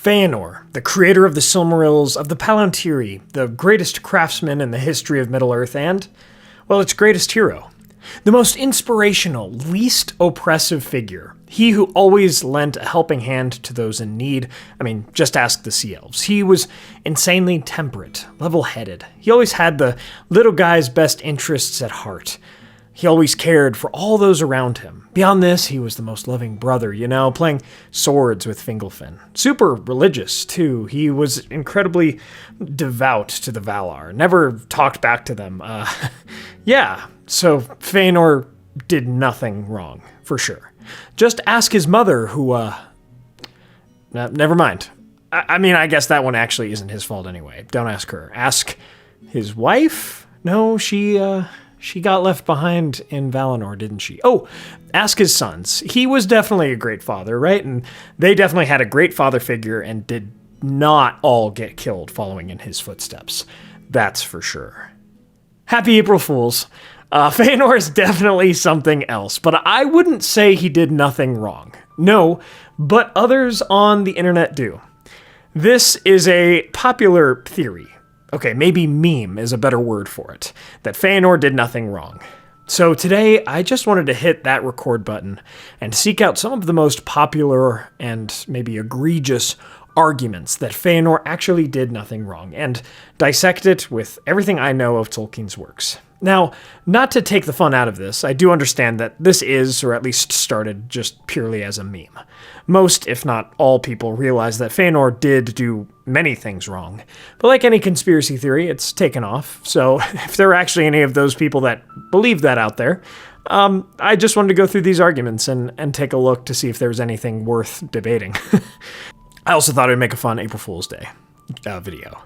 Fëanor, the creator of the Silmarils, of the Palantiri, the greatest craftsman in the history of Middle-earth and, well, its greatest hero. The most inspirational, least oppressive figure. He who always lent a helping hand to those in need. I mean, just ask the Sea Elves. He was insanely temperate, level-headed. He always had the little guy's best interests at heart. He always cared for all those around him. Beyond this, he was the most loving brother, playing swords with Fingolfin. Super religious, too. He was incredibly devout to the Valar, never talked back to them. So Fëanor did nothing wrong, for sure. Just ask his mother, who, never mind. I guess that one actually isn't his fault anyway. Don't ask her. Ask his wife? No, she got left behind in Valinor, didn't she? Oh, ask his sons. He was definitely a great father, right? And they definitely had a great father figure and did not all get killed following in his footsteps. That's for sure. Happy April Fools. Fëanor is definitely something else, but I wouldn't say he did nothing wrong. No, but others on the internet do. This is a popular theory. Okay, maybe meme is a better word for it, that Fëanor did nothing wrong. So today, I just wanted to hit that record button and seek out some of the most popular and maybe egregious arguments that Fëanor actually did nothing wrong, and dissect it with everything I know of Tolkien's works. Now, not to take the fun out of this, I do understand that this is, or at least started, just purely as a meme. Most, if not all people, realize that Fëanor did do many things wrong. But like any conspiracy theory, it's taken off, so if there are actually any of those people that believe that out there, I just wanted to go through these arguments and take a look to see if there was anything worth debating. I also thought it would make a fun April Fool's Day video.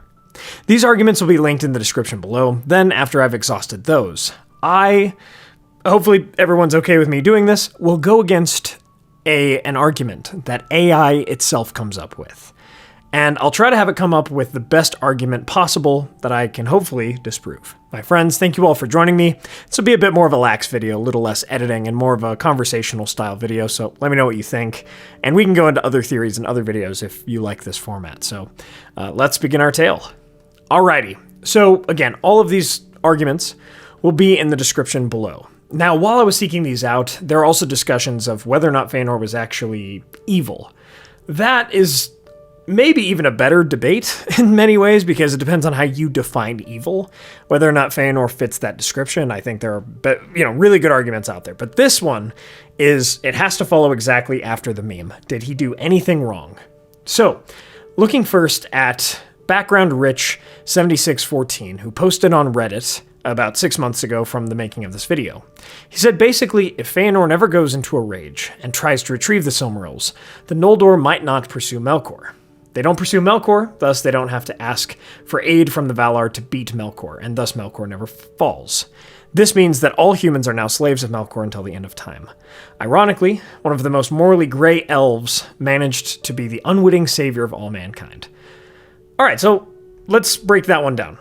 These arguments will be linked in the description below. Then, after I've exhausted those, hopefully everyone's okay with me doing this, will go against an argument that AI itself comes up with. And I'll try to have it come up with the best argument possible that I can hopefully disprove. My friends, thank you all for joining me. This will be a bit more of a lax video, a little less editing, and more of a conversational style video, so let me know what you think. And we can go into other theories and other videos if you like this format. So let's begin our tale. Alrighty, so again, all of these arguments will be in the description below. Now, while I was seeking these out, there are also discussions of whether or not Fëanor was actually evil. That is maybe even a better debate in many ways, because it depends on how you define evil. Whether or not Fëanor fits that description, I think there are really good arguments out there. But this one it has to follow exactly after the meme. Did he do anything wrong? So, looking first at Background Rich 7614, who posted on Reddit about 6 months ago from the making of this video. He said basically, if Fëanor never goes into a rage and tries to retrieve the Silmarils, the Noldor might not pursue Melkor. They don't pursue Melkor, thus they don't have to ask for aid from the Valar to beat Melkor, and thus Melkor never falls. This means that all humans are now slaves of Melkor until the end of time. Ironically, one of the most morally gray elves managed to be the unwitting savior of all mankind. Alright, so let's break that one down.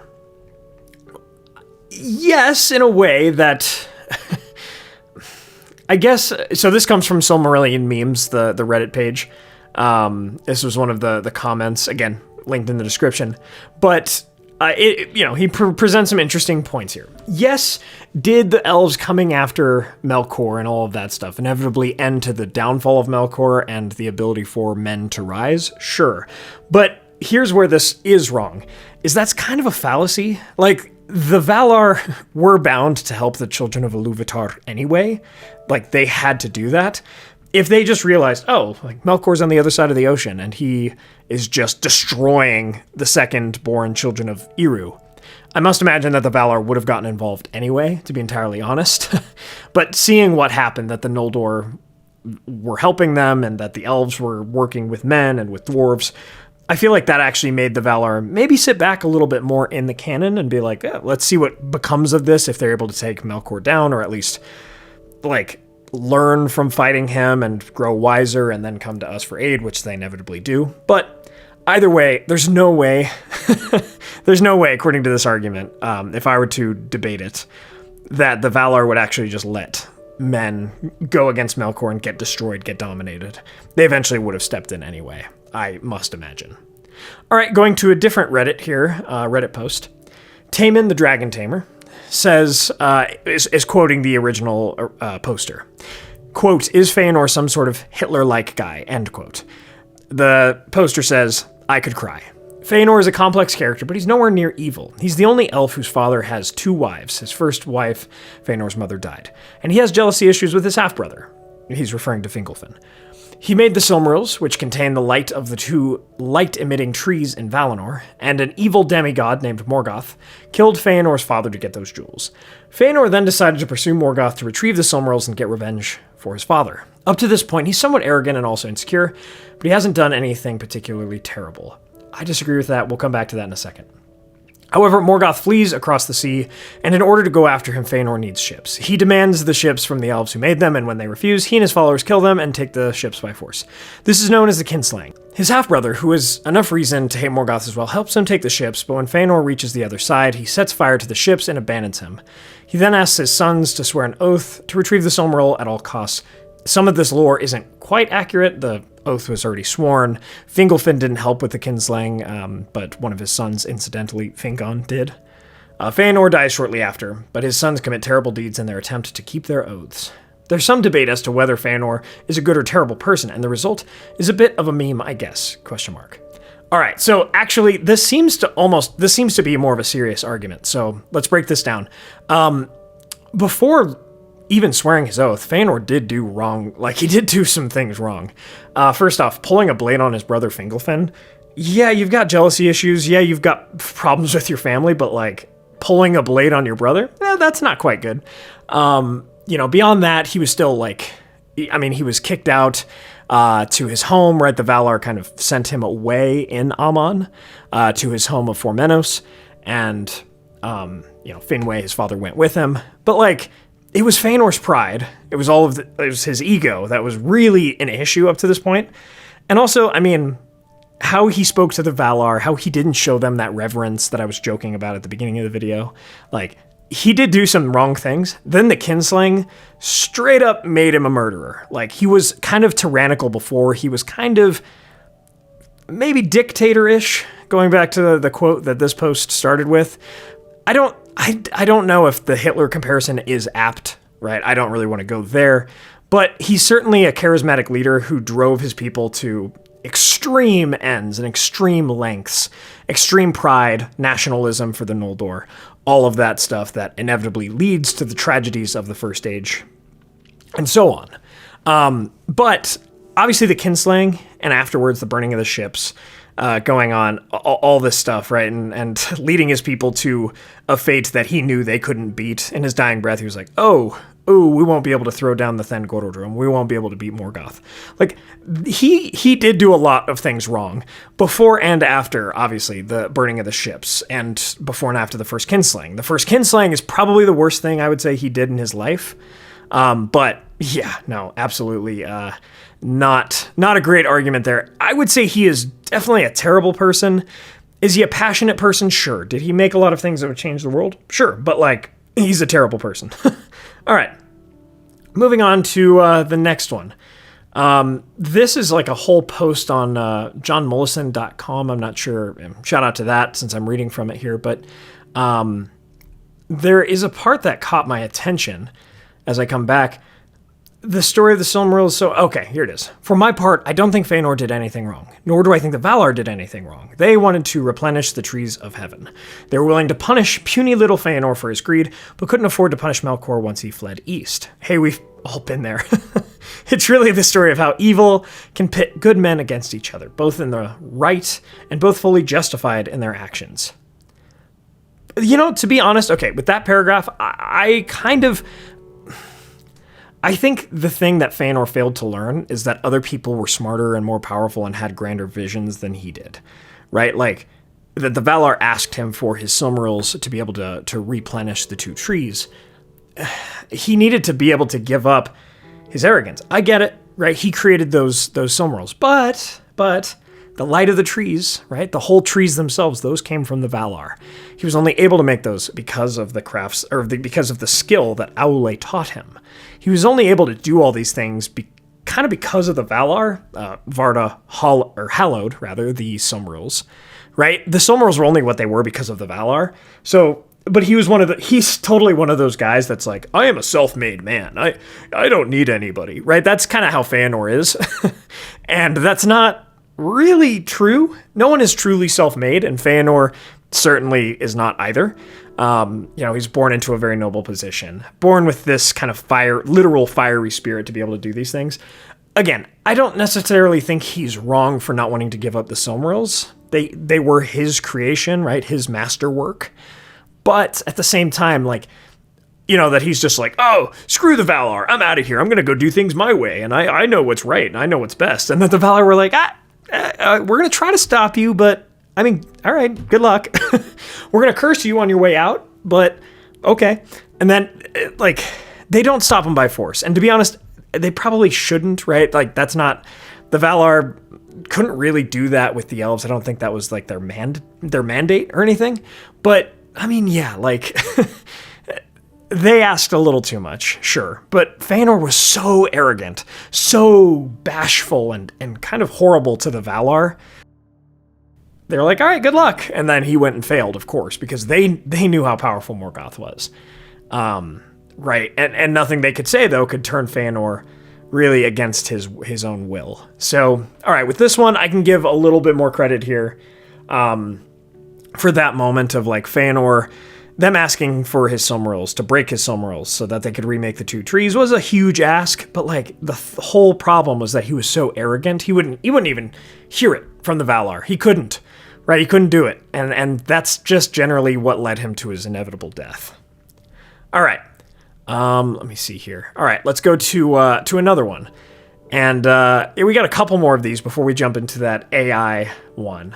Yes, in a way that... I guess... So this comes from Silmarillion Memes, the Reddit page. This was one of the comments, again, linked in the description. But, he presents some interesting points here. Yes, did the elves coming after Melkor and all of that stuff inevitably end to the downfall of Melkor and the ability for men to rise? Sure. But here's where this is wrong, is that's kind of a fallacy. Like, the Valar were bound to help the children of Iluvatar anyway. Like, they had to do that. If they just realized, Melkor's on the other side of the ocean, and he is just destroying the second-born children of Eru, I must imagine that the Valar would have gotten involved anyway, to be entirely honest. But seeing what happened, that the Noldor were helping them, and that the elves were working with men and with dwarves, I feel like that actually made the Valar maybe sit back a little bit more in the canon and be like, let's see what becomes of this if they're able to take Melkor down, or at least, learn from fighting him and grow wiser and then come to us for aid, which they inevitably do. But either way, there's no way, according to this argument, if I were to debate it, that the Valar would actually just let men go against Melkor and get destroyed, get dominated. They eventually would have stepped in anyway. I must imagine. All right, going to a different Reddit here, Reddit post. Taman the Dragon Tamer says, is quoting the original poster. Quote, is Fëanor some sort of Hitler-like guy? End quote. The poster says, I could cry. Fëanor is a complex character, but he's nowhere near evil. He's the only elf whose father has 2 wives. His first wife, Fëanor's mother, died. And he has jealousy issues with his half-brother. He's referring to Fingolfin. He made the Silmarils, which contain the light of the 2 light-emitting trees in Valinor, and an evil demigod named Morgoth killed Fëanor's father to get those jewels. Fëanor then decided to pursue Morgoth to retrieve the Silmarils and get revenge for his father. Up to this point, he's somewhat arrogant and also insecure, but he hasn't done anything particularly terrible. I disagree with that. We'll come back to that in a second. However, Morgoth flees across the sea, and in order to go after him, Fëanor needs ships. He demands the ships from the elves who made them, and when they refuse, he and his followers kill them and take the ships by force. This is known as the kinslaying. His half-brother, who has enough reason to hate Morgoth as well, helps him take the ships, but when Fëanor reaches the other side, he sets fire to the ships and abandons him. He then asks his sons to swear an oath to retrieve the Silmaril at all costs. Some of this lore isn't quite accurate. The oath was already sworn. Fingolfin didn't help with the kinslaying, but one of his sons, incidentally, Fingon, did. Fëanor dies shortly after, but his sons commit terrible deeds in their attempt to keep their oaths. There's some debate as to whether Fëanor is a good or terrible person, and the result is a bit of a meme, I guess, ? All right, so actually, this seems to be more of a serious argument, so let's break this down. Before even swearing his oath, Fëanor did do wrong. Like, he did do some things wrong. First off, pulling a blade on his brother Fingolfin. Yeah, you've got jealousy issues. Yeah, you've got problems with your family, but, like, pulling a blade on your brother? That's not quite good. Beyond that, he was still, he was kicked out to his home, right? The Valar kind of sent him away in Aman to his home of Formenos, and, Finwë, his father, went with him. But, it was Fëanor's pride. It was his ego that was really an issue up to this point. And also, how he spoke to the Valar, how he didn't show them that reverence that I was joking about at the beginning of the video. He did do some wrong things. Then the kinslaying straight up made him a murderer. He was kind of tyrannical before. He was kind of maybe dictator-ish, going back to the quote that this post started with. I don't know if the Hitler comparison is apt, right? I don't really want to go there, but he's certainly a charismatic leader who drove his people to extreme ends and extreme lengths, extreme pride, nationalism for the Noldor, all of that stuff that inevitably leads to the tragedies of the First Age, and so on. But obviously the kinslaying and afterwards the burning of the ships, going on, all this stuff, right? And leading his people to a fate that he knew they couldn't beat. In his dying breath, he was like, we won't be able to throw down the Then Gorodrim. We won't be able to beat Morgoth. He did do a lot of things wrong. Before and after, obviously, the burning of the ships, and before and after the first kinslaying. The first kinslaying is probably the worst thing I would say he did in his life. But yeah, no, absolutely not a great argument there. I would say he is definitely a terrible person. Is he a passionate person? Sure. Did he make a lot of things that would change the world? Sure. But he's a terrible person. All right. Moving on to the next one. This is a whole post on johnmollison.com. I'm not sure. Shout out to that since I'm reading from it here. But there is a part that caught my attention as I come back. The story of the Silmarils. So, okay, here it is. For my part, I don't think Fëanor did anything wrong, nor do I think the Valar did anything wrong. They wanted to replenish the trees of heaven. They were willing to punish puny little Fëanor for his greed, but couldn't afford to punish Melkor once he fled east. Hey, we've all been there. It's really the story of how evil can pit good men against each other, both in the right and both fully justified in their actions. To be honest, okay, with that paragraph, I think the thing that Fëanor failed to learn is that other people were smarter and more powerful and had grander visions than he did, right? That the Valar asked him for his Silmarils to be able to replenish the 2 trees. He needed to be able to give up his arrogance. I get it, right? He created those Silmarils, but the light of the trees, right? The whole trees themselves, those came from the Valar. He was only able to make those because of the crafts, because of the skill that Aule taught him. He was only able to do all these things kind of because of the Valar, hallowed rather, the Silmarils, right? The Silmarils were only what they were because of the Valar. So, but he's totally one of those guys that's like, I am a self-made man. I don't need anybody, right? That's kind of how Fëanor is. And that's not really true. No one is truly self-made, and Fëanor certainly is not either. He's born into a very noble position, born with this kind of literal fiery spirit to be able to do these things. Again, I don't necessarily think he's wrong for not wanting to give up the Silmarils. They were his creation, right? His masterwork. But at the same time, that he's just like, oh, screw the Valar. I'm out of here. I'm going to go do things my way. And I know what's right and I know what's best. And then the Valar were like, we're going to try to stop you, but I mean, all right, good luck. We're going to curse you on your way out, but okay. And then, they don't stop him by force. And to be honest, they probably shouldn't, right? That's not... The Valar couldn't really do that with the elves. I don't think that was, their mandate or anything. But, I mean, yeah, they asked a little too much, sure. But Fëanor was so arrogant, so bashful, and kind of horrible to the Valar. They were like, all right, good luck. And then he went and failed, of course, because they knew how powerful Morgoth was. Right. And nothing they could say, though, could turn Fëanor really against his own will. So, all right, with this one, I can give a little bit more credit here for that moment of Fëanor, them asking for his Silmarils, to break his Silmarils so that they could remake the two trees was a huge ask. But the whole problem was that he was so arrogant, he wouldn't even hear it from the Valar. He couldn't. Right, he couldn't do it, and that's just generally what led him to his inevitable death. All right, let me see here. All right, let's go to another one, and we got a couple more of these before we jump into that AI one.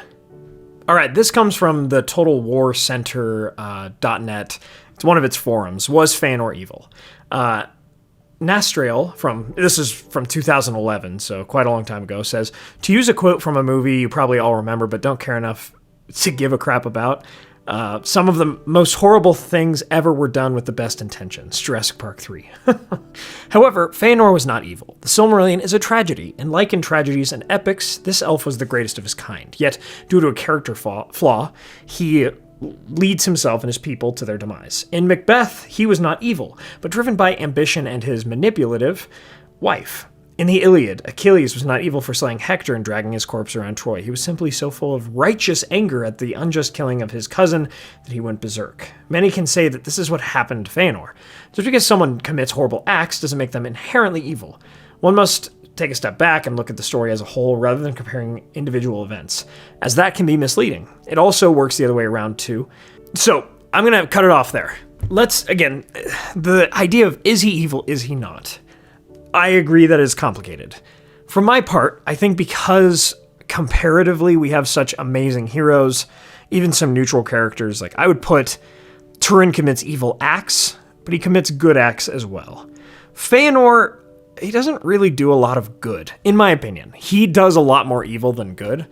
All right, this comes from the TotalWarCenter.net. It's one of its forums. Was Fëanor evil? Nastrail, this is from 2011, so quite a long time ago, says, to use a quote from a movie you probably all remember but don't care enough to give a crap about, some of the most horrible things ever were done with the best intentions. Jurassic Park 3. However, Fëanor was not evil. The Silmarillion is a tragedy, and like in tragedies and epics, this elf was the greatest of his kind. Yet, due to a character flaw, he leads himself and his people to their demise. In Macbeth, he was not evil, but driven by ambition and his manipulative wife. In the Iliad, Achilles was not evil for slaying Hector and dragging his corpse around Troy. He was simply so full of righteous anger at the unjust killing of his cousin that he went berserk. Many can say that this is what happened to Fëanor. Just because someone commits horrible acts doesn't make them inherently evil. One must take a step back and look at the story as a whole rather than comparing individual events, as that can be misleading. It also works the other way around too. So I'm going to cut it off there. Again, the idea of is he evil, is he not? I agree that is complicated. For my part, I think because comparatively we have such amazing heroes, even some neutral characters, I would put Turin commits evil acts, but he commits good acts as well. Fëanor, he doesn't really do a lot of good, in my opinion. He does a lot more evil than good.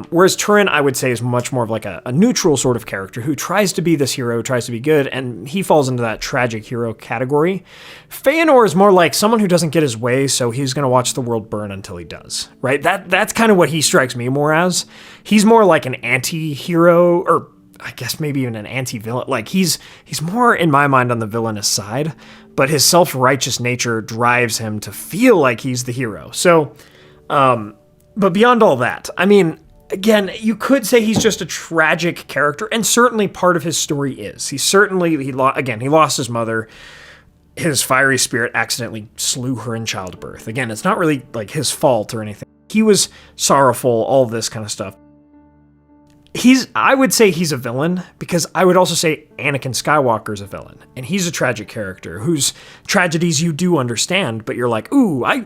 Whereas Turin, I would say, is much more of a neutral sort of character who tries to be this hero, tries to be good, and he falls into that tragic hero category. Fëanor is more like someone who doesn't get his way, so he's going to watch the world burn until he does, right? That's kind of what he strikes me more as. He's more like an anti-hero, or I guess maybe even an anti-villain. He's more, in my mind, on the villainous side, but his self-righteous nature drives him to feel like he's the hero. So, but beyond all that, I mean, again, you could say he's just a tragic character, and certainly part of his story is. He lost his mother. His fiery spirit accidentally slew her in childbirth. Again, it's not really his fault or anything. He was sorrowful, all this kind of stuff. I would say he's a villain, because I would also say Anakin Skywalker's a villain, and he's a tragic character whose tragedies you do understand, but you're like, ooh, I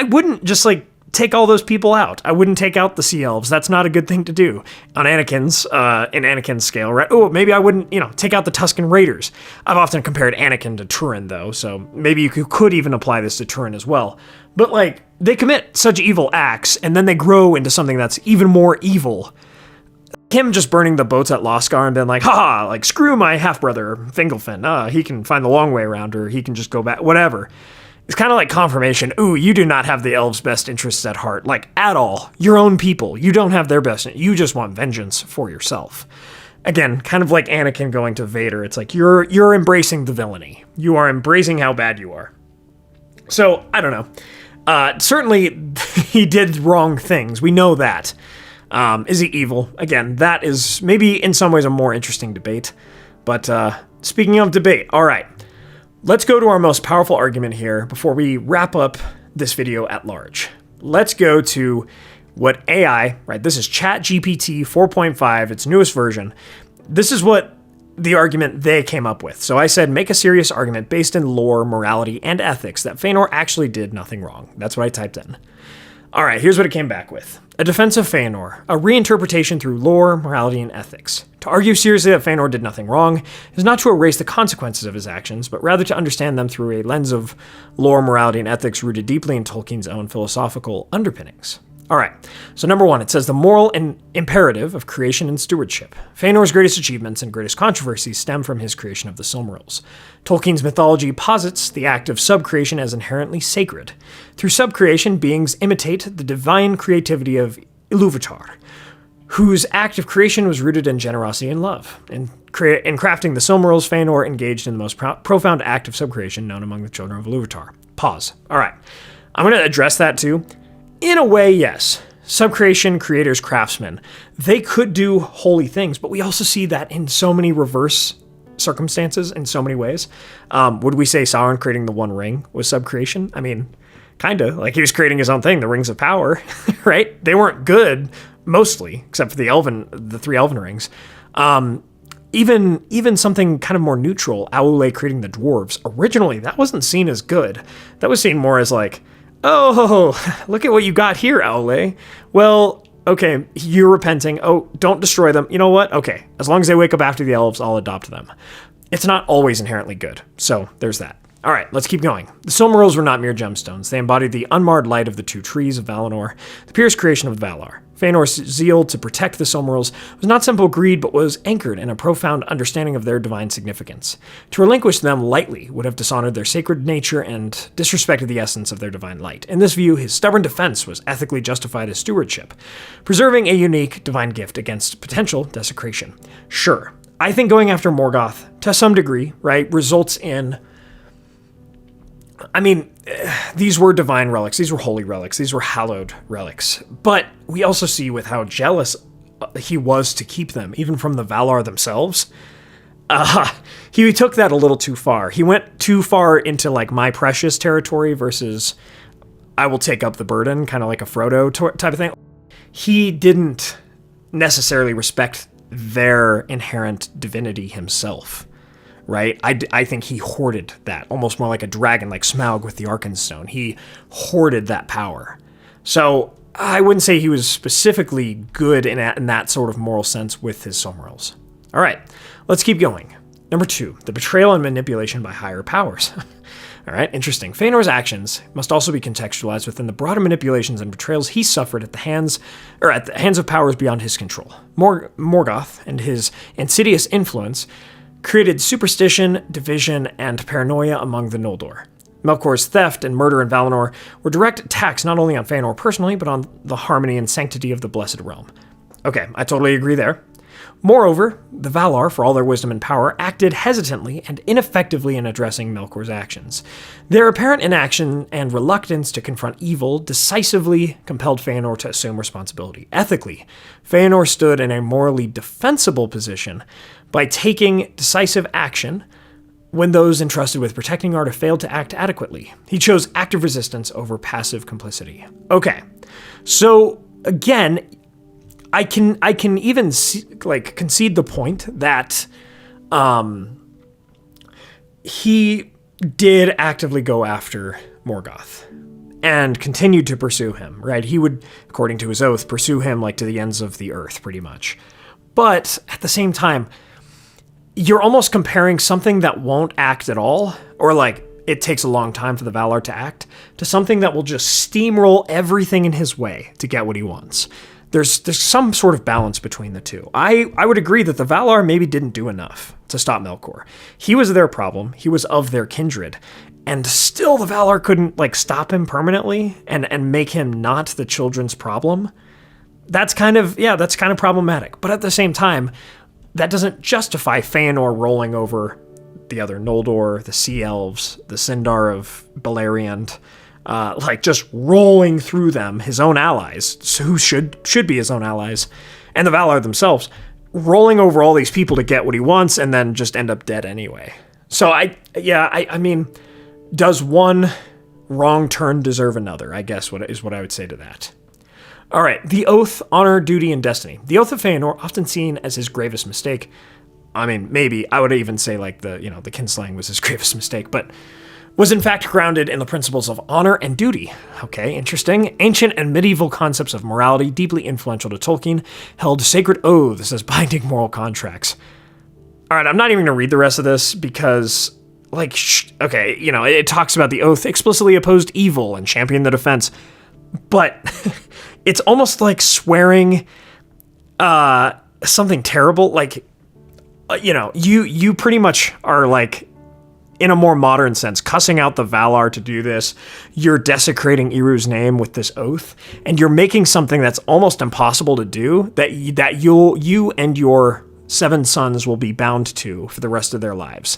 wouldn't just take all those people out. I wouldn't take out the Sea Elves. That's not a good thing to do on in Anakin's scale, right? Oh, maybe I wouldn't, take out the Tusken Raiders. I've often compared Anakin to Turin, though, so maybe you could even apply this to Turin as well. But, they commit such evil acts, and then they grow into something that's even more evil. Him just burning the boats at Loskar and being like, haha, screw my half-brother, Fingolfin. He can find the long way around, or he can just go back, whatever. It's kind of like confirmation. Ooh, you do not have the elves' best interests at heart, like at all. Your own people. You don't have their best. You just want vengeance for yourself. Again, kind of like Anakin going to Vader. It's like you're embracing the villainy. You are embracing how bad you are. So, I don't know. Certainly, he did wrong things. We know that. Is he evil? Again, that is maybe in some ways a more interesting debate. But speaking of debate, all right. Let's go to our most powerful argument here before we wrap up this video at large. Let's go to what AI, right? This is ChatGPT 4.5, its newest version. This is what the argument they came up with. So I said, make a serious argument based in lore, morality, and ethics that Fëanor actually did nothing wrong. That's what I typed in. All right, here's what it came back with. A defense of Fëanor, a reinterpretation through lore, morality, and ethics. To argue seriously that Fëanor did nothing wrong is not to erase the consequences of his actions, but rather to understand them through a lens of lore, morality, and ethics rooted deeply in Tolkien's own philosophical underpinnings. All right, so number one, it says the moral imperative of creation and stewardship. Fëanor's greatest achievements and greatest controversies stem from his creation of the Silmarils. Tolkien's mythology posits the act of subcreation as inherently sacred. Through subcreation, beings imitate the divine creativity of Ilúvatar, whose act of creation was rooted in generosity and love. In crafting the Silmarils, Fëanor engaged in the most profound act of subcreation known among the children of Ilúvatar. Pause. All right, I'm going to address that too. In a way, yes. Subcreation, creators, craftsmen, they could do holy things, but we also see that in so many reverse circumstances in so many ways. Would we say Sauron creating the One Ring was subcreation? I mean, kind of. Like, he was creating his own thing, the Rings of Power, right? They weren't good, mostly, except for the three Elven rings. Even something kind of more neutral, Aule creating the dwarves, originally, that wasn't seen as good. That was seen more as like, oh, look at what you got here, Aule. Well, okay, you're repenting. Oh, don't destroy them. You know what? Okay, as long as they wake up after the elves, I'll adopt them. It's not always inherently good, so there's that. All right, let's keep going. The Silmarils were not mere gemstones. They embodied the unmarred light of the two trees of Valinor, the purest creation of Valar. Fëanor's zeal to protect the Silmarils was not simple greed, but was anchored in a profound understanding of their divine significance. To relinquish them lightly would have dishonored their sacred nature and disrespected the essence of their divine light. In this view, his stubborn defense was ethically justified as stewardship, preserving a unique divine gift against potential desecration. Sure, I think going after Morgoth, to some degree, right, results in... I mean, these were divine relics, these were holy relics, these were hallowed relics. But we also see with how jealous he was to keep them, even from the Valar themselves. He took that a little too far. He went too far into, like, my precious territory versus I will take up the burden, kind of like a Frodo type of thing. He didn't necessarily respect their inherent divinity himself. Right? I think he hoarded that, almost more like a dragon, like Smaug with the Arkenstone. He hoarded that power. So I wouldn't say he was specifically good in that sort of moral sense with his Silmarils. All right, let's keep going. Number 2, the betrayal and manipulation by higher powers. All right, interesting. Fëanor's actions must also be contextualized within the broader manipulations and betrayals he suffered at the hands of powers beyond his control. Morgoth and his insidious influence created superstition, division, and paranoia among the Noldor. Melkor's theft and murder in Valinor were direct attacks not only on Fëanor personally, but on the harmony and sanctity of the Blessed Realm. Okay, I totally agree there. Moreover, the Valar, for all their wisdom and power, acted hesitantly and ineffectively in addressing Melkor's actions. Their apparent inaction and reluctance to confront evil decisively compelled Fëanor to assume responsibility. Ethically, Fëanor stood in a morally defensible position by taking decisive action when those entrusted with protecting Arda failed to act adequately. He chose active resistance over passive complicity. Okay, so again, I can even concede the point that he did actively go after Morgoth and continued to pursue him, right? He would, according to his oath, pursue him like to the ends of the earth, pretty much. But at the same time, you're almost comparing something that won't act at all, or like it takes a long time for the Valar to act, to something that will just steamroll everything in his way to get what he wants. There's some sort of balance between the two. I would agree that the Valar maybe didn't do enough to stop Melkor. He was their problem. He was of their kindred. and still the Valar couldn't, like, stop him permanently and make him not the children's problem. That's kind of problematic. But at the same time, that doesn't justify Fëanor rolling over the other Noldor, the Sea Elves, the Sindar of Beleriand, like just rolling through them, his own allies, who should be his own allies, and the Valar themselves, rolling over all these people to get what he wants and then just end up dead anyway. So I mean, does one wrong turn deserve another? I guess what I would say to that. All right, the Oath, Honor, Duty, and Destiny. The Oath of Fëanor, often seen as his gravest mistake. I mean, maybe I would even say like the kinslaying was his gravest mistake, but was in fact grounded in the principles of honor and duty. Okay, interesting. Ancient and medieval concepts of morality, deeply influential to Tolkien, held sacred oaths as binding moral contracts. All right, I'm not even going to read the rest of this because, like, okay, it talks about the oath explicitly opposed evil and championed the defense, but it's almost like swearing something terrible. Like, you pretty much are, like, in a more modern sense, cussing out the Valar to do this. You're desecrating Iru's name with this oath, and you're making something that's almost impossible to do that you and your 7 sons will be bound to for the rest of their lives.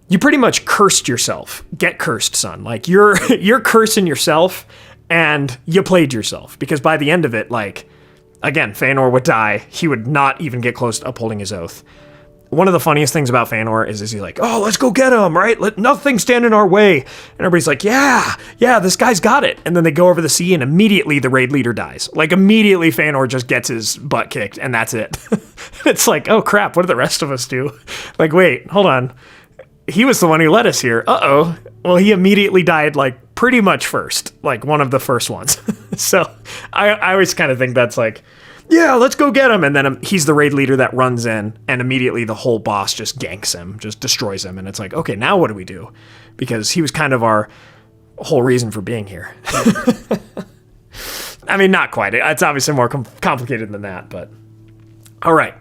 You pretty much cursed yourself. Get cursed, son. Like, you're cursing yourself, and you played yourself, because by the end of it, like, again, Fëanor would die. He would not even get close to upholding his oath. One of the funniest things about Fëanor is he's like, oh, let's go get him, right? Let nothing stand in our way. And everybody's like, yeah, this guy's got it. And then they go over the sea, and immediately the raid leader dies. Like, immediately Fëanor just gets his butt kicked, and that's it. It's like, oh, crap, what did the rest of us do? Like, wait, hold on. He was the one who led us here. Uh-oh. Well, he immediately died, like, pretty much first. Like, one of the first ones. So I always kind of think that's like, yeah, let's go get him. And then he's the raid leader that runs in, and immediately the whole boss just ganks him, just destroys him. And it's like, okay, now what do we do? Because he was kind of our whole reason for being here. I mean, not quite. It's obviously more complicated than that, but all right.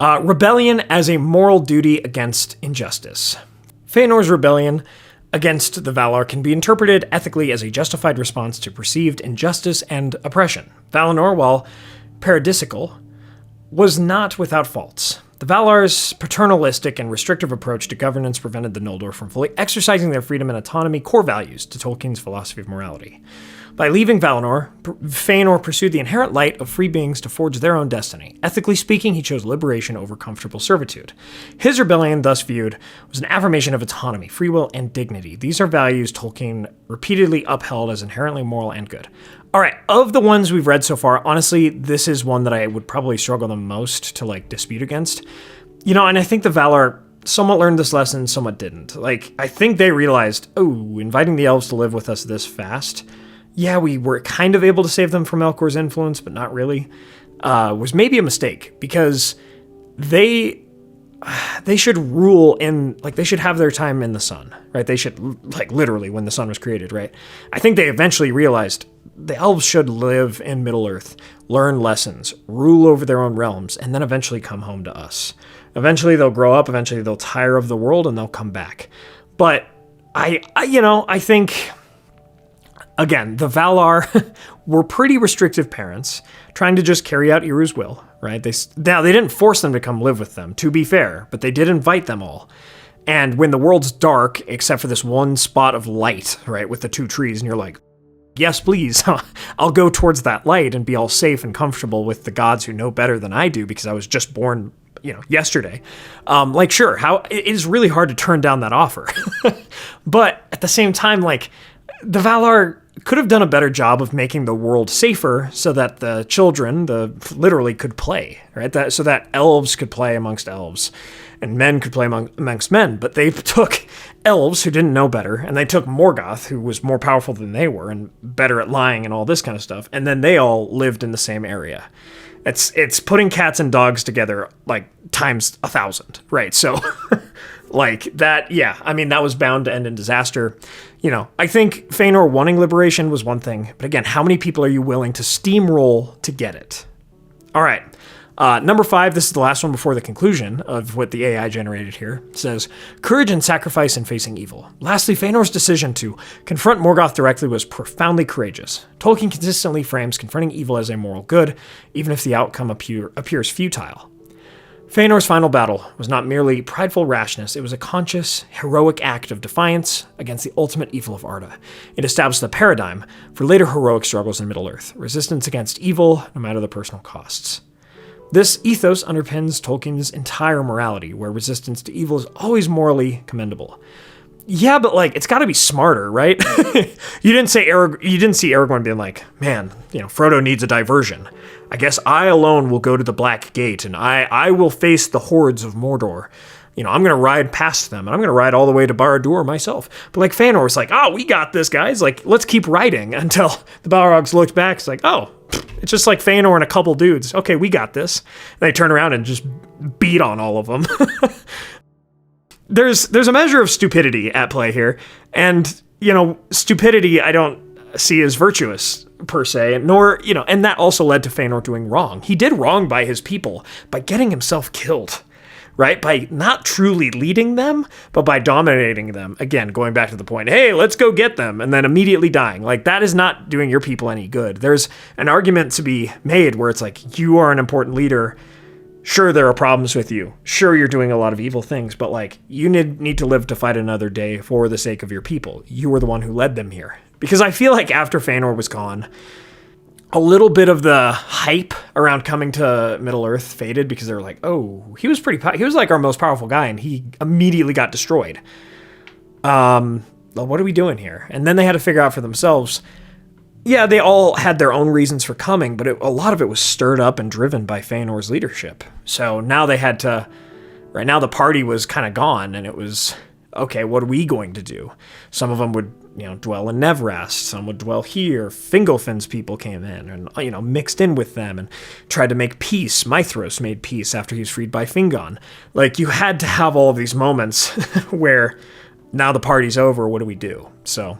Rebellion as a moral duty against injustice. Fëanor's rebellion against the Valar can be interpreted ethically as a justified response to perceived injustice and oppression. Valinor, while paradisical, was not without faults. The Valar's paternalistic and restrictive approach to governance prevented the Noldor from fully exercising their freedom and autonomy, core values to Tolkien's philosophy of morality. By leaving Valinor, Fëanor pursued the inherent light of free beings to forge their own destiny. Ethically speaking, he chose liberation over comfortable servitude. His rebellion, thus viewed, was an affirmation of autonomy, free will, and dignity. These are values Tolkien repeatedly upheld as inherently moral and good. All right, of the ones we've read so far, honestly, this is one that I would probably struggle the most to, like, dispute against. And I think the Valar somewhat learned this lesson, somewhat didn't. Like, I think they realized, oh, inviting the elves to live with us this fast, yeah, we were kind of able to save them from Elcor's influence, but not really, was maybe a mistake, because they should rule in, like, they should have their time in the sun, right? They should, like, literally when the sun was created, right? I think they eventually realized the elves should live in Middle-earth, learn lessons, rule over their own realms, and then eventually come home to us. Eventually they'll grow up, eventually they'll tire of the world, and they'll come back. But I think, again, the Valar were pretty restrictive parents, trying to just carry out Iru's will, right? They didn't force them to come live with them, to be fair, but they did invite them all. And when the world's dark, except for this one spot of light, right, with the 2 trees, and you're like, yes, please, I'll go towards that light and be all safe and comfortable with the gods who know better than I do because I was just born, yesterday. Sure, it is really hard to turn down that offer. But at the same time, like, the Valar could have done a better job of making the world safer so that the children, literally could play, right? So that elves could play amongst elves and men could play amongst men. But they took elves who didn't know better, and they took Morgoth, who was more powerful than they were and better at lying and all this kind of stuff, and then they all lived in the same area. It's putting cats and dogs together, like, times 1,000, right? So, like, that, yeah, I mean, that was bound to end in disaster. I think Fëanor wanting liberation was one thing, but again, how many people are you willing to steamroll to get it? All right. Number 5, this is the last one before the conclusion of what the AI generated here, says, courage and sacrifice in facing evil. Lastly, Fëanor's decision to confront Morgoth directly was profoundly courageous. Tolkien consistently frames confronting evil as a moral good, even if the outcome appears futile. Fëanor's final battle was not merely prideful rashness, it was a conscious, heroic act of defiance against the ultimate evil of Arda. It established the paradigm for later heroic struggles in Middle-earth, resistance against evil, no matter the personal costs. This ethos underpins Tolkien's entire morality, where resistance to evil is always morally commendable. Yeah, but it's got to be smarter, right? You didn't see Aragorn being like, man, Frodo needs a diversion. I guess I alone will go to the Black Gate, and I will face the hordes of Mordor. I'm going to ride past them, and I'm going to ride all the way to Barad-dûr myself. But Fëanor's like, oh, we got this, guys. Let's keep riding, until the Balrogs looked back. It's like, oh, it's just Fëanor and a couple dudes. Okay, we got this. And they turn around and just beat on all of them. There's a measure of stupidity at play here, and stupidity I don't see as virtuous per se, nor and that also led to Fëanor doing wrong. He did wrong by his people by getting himself killed, right? By not truly leading them, but by dominating them. Again, going back to the point, hey, let's go get them, and then immediately dying. That is not doing your people any good. There's an argument to be made where it's you are an important leader. Sure, there are problems with you. Sure, you're doing a lot of evil things, but you need to live to fight another day for the sake of your people. You were the one who led them here. Because I feel after Fëanor was gone, a little bit of the hype around coming to Middle-earth faded, because they were oh, he was our most powerful guy, and he immediately got destroyed. What are we doing here? And then they had to figure out for themselves. Yeah, they all had their own reasons for coming, but a lot of it was stirred up and driven by Fëanor's leadership. So now they had to... Right now the party was kind of gone, and it was, okay, what are we going to do? Some of them would, dwell in Nevrast. Some would dwell here. Fingolfin's people came in and, mixed in with them and tried to make peace. Maethros made peace after he was freed by Fingon. You had to have all of these moments where now the party's over, what do we do? So,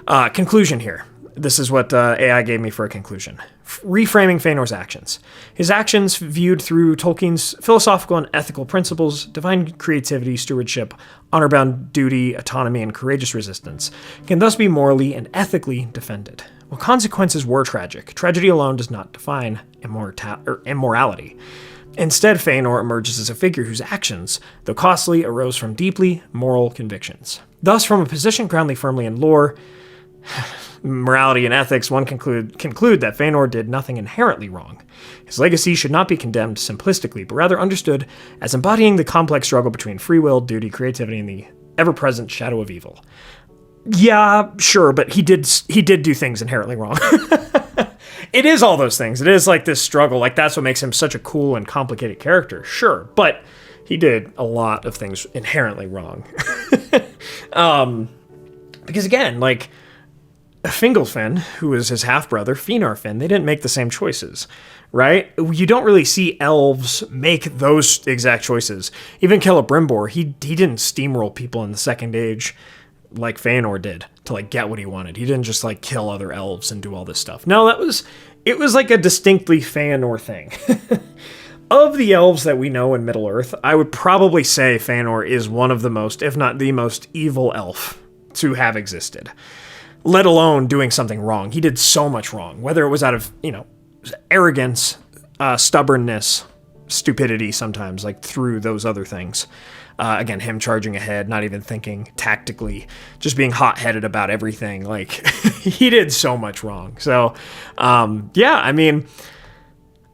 conclusion here. This is what AI gave me for a conclusion. Reframing Fëanor's actions. His actions, viewed through Tolkien's philosophical and ethical principles, divine creativity, stewardship, honor-bound duty, autonomy, and courageous resistance, can thus be morally and ethically defended. While consequences were tragic, tragedy alone does not define immorality. Instead, Fëanor emerges as a figure whose actions, though costly, arose from deeply moral convictions. Thus, from a position grounded firmly in lore, morality and ethics, one conclude that Fëanor did nothing inherently wrong. His legacy should not be condemned simplistically, but rather understood as embodying the complex struggle between free will, duty, creativity, and the ever-present shadow of evil. Yeah, sure, but he did do things inherently wrong. It is all those things. It is this struggle. That's what makes him such a cool and complicated character. Sure, but he did a lot of things inherently wrong. Because again, Fingolfin, who was his half-brother, Finarfin, they didn't make the same choices, right? You don't really see elves make those exact choices. Even Celebrimbor, he didn't steamroll people in the Second Age like Fëanor did to get what he wanted. He didn't just kill other elves and do all this stuff. No, it was a distinctly Fëanor thing. Of the elves that we know in Middle-earth, I would probably say Fëanor is one of the most, if not the most evil elf to have existed. Let alone doing something wrong. He did so much wrong, whether it was out of, arrogance, stubbornness, stupidity sometimes, through those other things. Again, him charging ahead, not even thinking tactically, just being hot-headed about everything. He did so much wrong. So,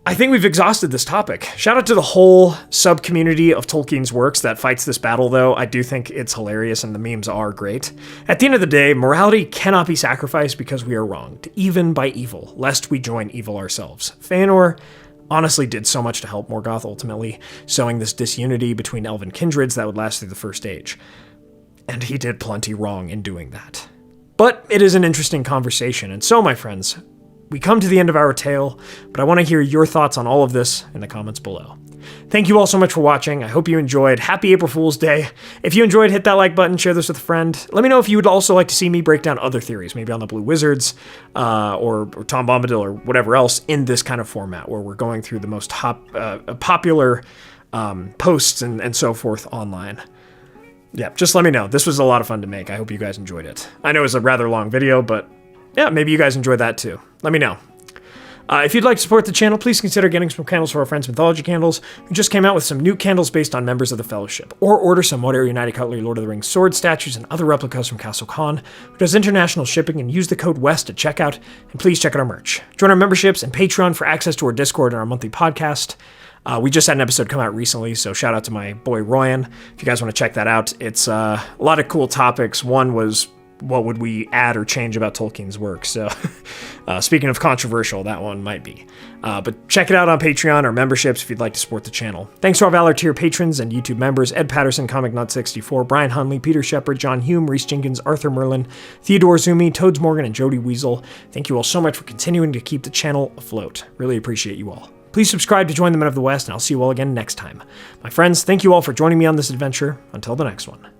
I think we've exhausted this topic. Shout out to the whole sub-community of Tolkien's works that fights this battle, though. I do think it's hilarious, and the memes are great. At the end of the day, morality cannot be sacrificed because we are wronged, even by evil, lest we join evil ourselves. Fëanor honestly did so much to help Morgoth ultimately, sowing this disunity between elven kindreds that would last through the First Age. And he did plenty wrong in doing that. But it is an interesting conversation, and so, my friends, we come to the end of our tale, but I want to hear your thoughts on all of this in the comments below. Thank you all so much for watching. I hope you enjoyed. Happy April Fool's Day. If you enjoyed, hit that like button, share this with a friend. Let me know if you would also like to see me break down other theories, maybe on the Blue Wizards or Tom Bombadil or whatever else in this kind of format where we're going through the most popular posts and so forth online. Yeah, just let me know. This was a lot of fun to make. I hope you guys enjoyed it. I know it was a rather long video, but yeah, maybe you guys enjoyed that too. Let me know. If you'd like to support the channel, please consider getting some candles for our friends Mythologie Candles, who just came out with some new candles based on members of the Fellowship, or order some What Are United Cutlery, Lord of the Rings sword statues, and other replicas from Castle Kon, who does international shipping, and use the code WEST at checkout, and please check out our merch. Join our memberships and Patreon for access to our Discord and our monthly podcast. We just had an episode come out recently, so shout out to my boy Royan. If you guys want to check that out, it's a lot of cool topics. One was, what would we add or change about Tolkien's work? So speaking of controversial, that one might be. But check it out on Patreon or memberships if you'd like to support the channel. Thanks to our Valor tier patrons and YouTube members, Ed Patterson, Comic Nut 64, Brian Hunley, Peter Shepard, John Hume, Rhys Jenkins, Arthur Merlin, Theodore, Zoomi, Todesmorgen, and Joby Weasel. Thank you all so much for continuing to keep the channel afloat. Really appreciate you all. Please subscribe to join the Men of the West, and I'll see you all again next time. My friends, thank you all for joining me on this adventure. Until the next one.